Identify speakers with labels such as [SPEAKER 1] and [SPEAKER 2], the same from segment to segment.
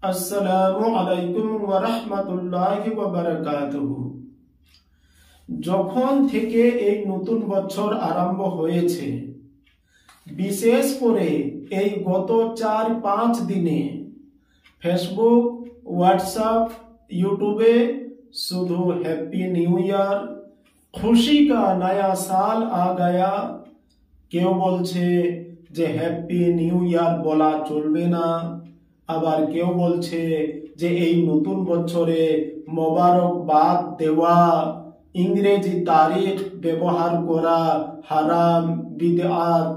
[SPEAKER 1] আসসালামু আলাইকুম ওয়া রাহমাতুল্লাহি ওয়া বারাকাতুহু। যখন থেকে এই নতুন বছর আরম্ভ হয়েছে, বিশেষ করে এই গত 4-5 দিনে ফেসবুক, হোয়াটসঅ্যাপ, ইউটিউবে শুধু হ্যাপি নিউ ইয়ার, খুশি কা নয়া সাল আ গয়া। কেউ বলছে যে হ্যাপি নিউ ইয়ার বলা চলবে না, আবার কেউ বলছে যে এই নতুন বছরে মোবারকবাদ দেওয়া, ইংরেজি তারিখ ব্যবহার করা হারাম, বিদআত।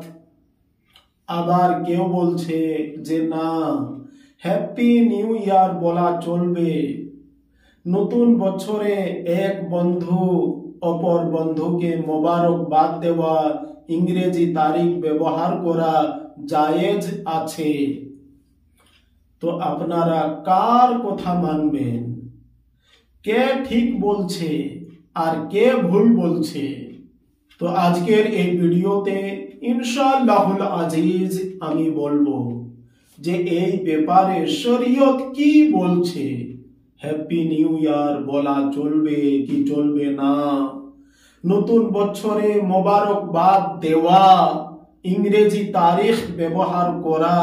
[SPEAKER 1] আবার কেউ বলছে যে না, হ্যাপি নিউ ইয়ার বলা চলবে। নতুন বছরে এক বন্ধু অপর বন্ধুকে মোবারকবাদ দেওয়া, ইংরেজি তারিখ ব্যবহার করা জায়েজ আছে। তো আপনারা কার কথা মানবেন? কে ঠিক বলছে আর কে ভুল বলছে? তো আজকের এই ভিডিওতে ইনশাআল্লাহুল আজিজ আমি বলবো যে এই ব্যাপারে শরীয়ত কি বলছে, হ্যাপি নিউ ইয়ার বলা চলবে কি চলবে না, নতুন বছরে মোবারকবাদ দেওয়া, ইংরেজি তারিখ ব্যবহার করা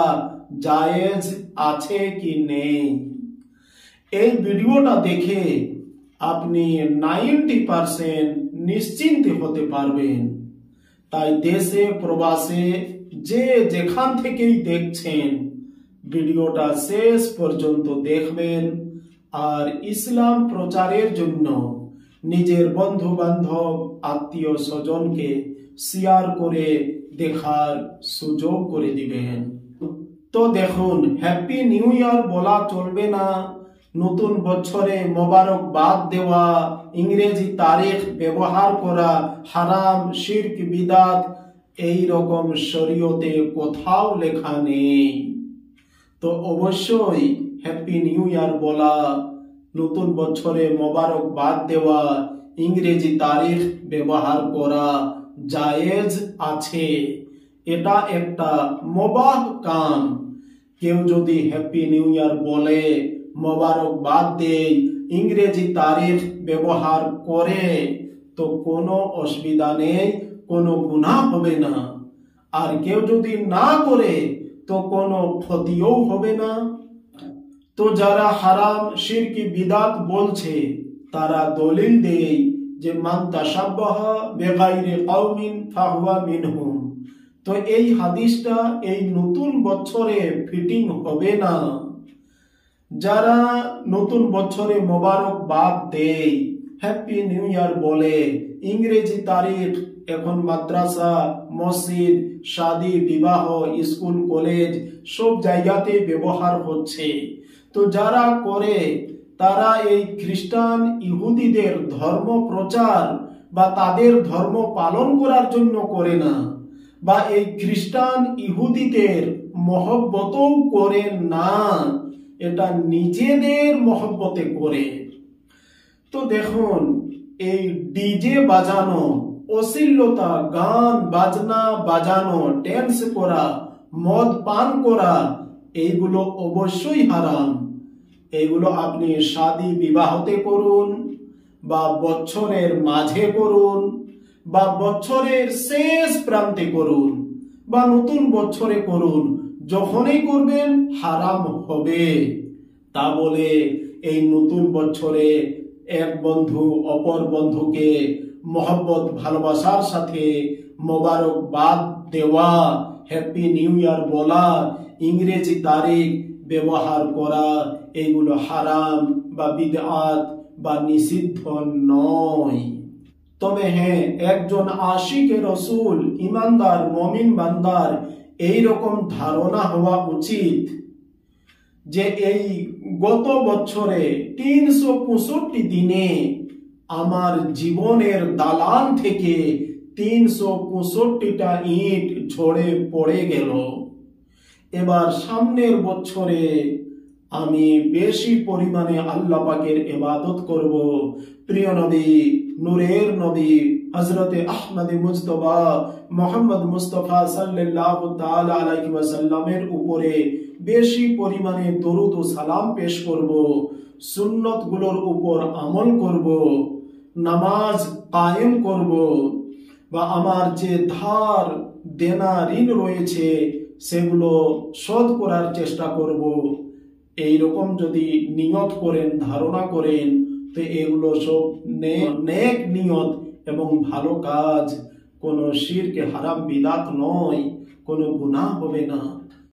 [SPEAKER 1] জায়েজ আছে কি নেই। এই ভিডিওটা দেখে আপনি 90% নিশ্চিন্ত হতে পারবেন। তাই দেশে প্রবাসে যে যেখান থেকেই দেখছেন, ভিডিওটা শেষ পর্যন্ত দেখবেন আর ইসলাম প্রচারের জন্য নিজের বন্ধু বান্ধব, আত্মীয় স্বজনকে শেয়ার করে দেখার সুযোগ করে দিবেন। তো দেখুন, হ্যাপি নিউ ইয়ার বলা চলবে না, নতুন বছরে মোবারকবাদ দেওয়া, ইংরেজি তারিখ ব্যবহার করা হারাম, শিরক, বিদআত, এই রকম শরীয়তে কোথাও লেখা নেই। তো অবশ্যই হ্যাপি নিউ ইয়ার বলা, নতুন বছরে মোবারকবাদ দেওয়া, ইংরেজি তারিখ ব্যবহার করা জায়েজ আছে। এটা একটা মুবাহ কাম। কেউ যদি হ্যাপি নিউ ইয়ার বলে, মোবারকবাদ দেয়, ইংরেজি তারিখ ব্যবহার করে, তো কোনো অসুবিধা নেই, কোনো গুনাহ হবে না। আর কেউ যদি না করে তো কোনো ক্ষতিও হবে না। তো যারা হারাম, শিরক, বিদআত বলছে তারা দলিল দেয় যে মান তাশাব্বাহা বিগাইরি কওমিন ফাহুয়া মিনহুম। তো এই হাদিসটা এই নতুন বছরে ফিটিং হবে না। যারা নতুন বছরে মোবারকবাদ দেয়, হ্যাপি নিউ ইয়ার বলে, ইংরেজি তারিখ এখন মাদ্রাসা, মসজিদ, শাদী, বিবাহ, স্কুল, কলেজ সব জায়গাতে ব্যবহার হচ্ছে। তো যারা করে তারা এই খ্রিস্টান, ইহুদিদের ধর্ম প্রচার বা তাদের ধর্ম পালন করার জন্য করে না, বা এই খ্রিস্টান, ইহুদিদের মহব্বতও করে না, এটা নিজেদের মহব্বতে করে। তো দেখুন, এই ডিজে বাজানো, অশ্লীলতা, গান বাজনা বাজানো, ড্যান্স করা, মদ পান করা, এইগুলো অবশ্যই হারাম। এইগুলো আপনি শাদী বিবাহতে করুন, বা বছরের মাঝে করুন, বা বছরের শেষ প্রান্তে করুন, বা নতুন বছরে করুন, যখনই করবেন হারাম হবে। তা বলে এই নতুন বছরে এক বন্ধু অপর বন্ধুকে মহব্বত, ভালোবাসার সাথে মোবারকবাদ দেওয়া, হ্যাপি নিউ ইয়ার বলা, ইংরেজি তারিখ ব্যবহার করা, এগুলো হারাম বা বিদআত বা নিষিদ্ধ নয়। তবে হ্যাঁ, একজন আশিকে রসুল, ইমানদার মুমিন বান্দার এই রকম ধারণা হওয়া উচিত যে এই গত বছরে 365 দিনে আমার জীবনের দালান থেকে 365টা ইট ঝরে পড়ে গেল। এবার সামনের বছরে আমি বেশি পরিমাণে আল্লাহ পাকের ইবাদত করব। প্রিয় নবী, নূরের নবী হযরতে আহমদ মুজতবা মুহাম্মদ মুস্তাফা সাল্লাল্লাহু তাআলা আলাইহি ওয়াসাল্লামের উপরে বেশি পরিমাণে দরুদ ও সালাম পেশ করব, সুন্নত গুলোর উপর আমল করব, নামাজ কায়েম করব, বা আমার যে ধার দেনা ঋণ রয়েছে সেগুলো শোধ করার চেষ্টা করব। এইরকম যদি নিয়ত করেন, ধারণা করেন, তো এগুলো সব নেক নিয়ত এবং ভালো কাজ, কোনো শিরক হারাম বিদাত নয়, কোনো গুনাহ হবে না।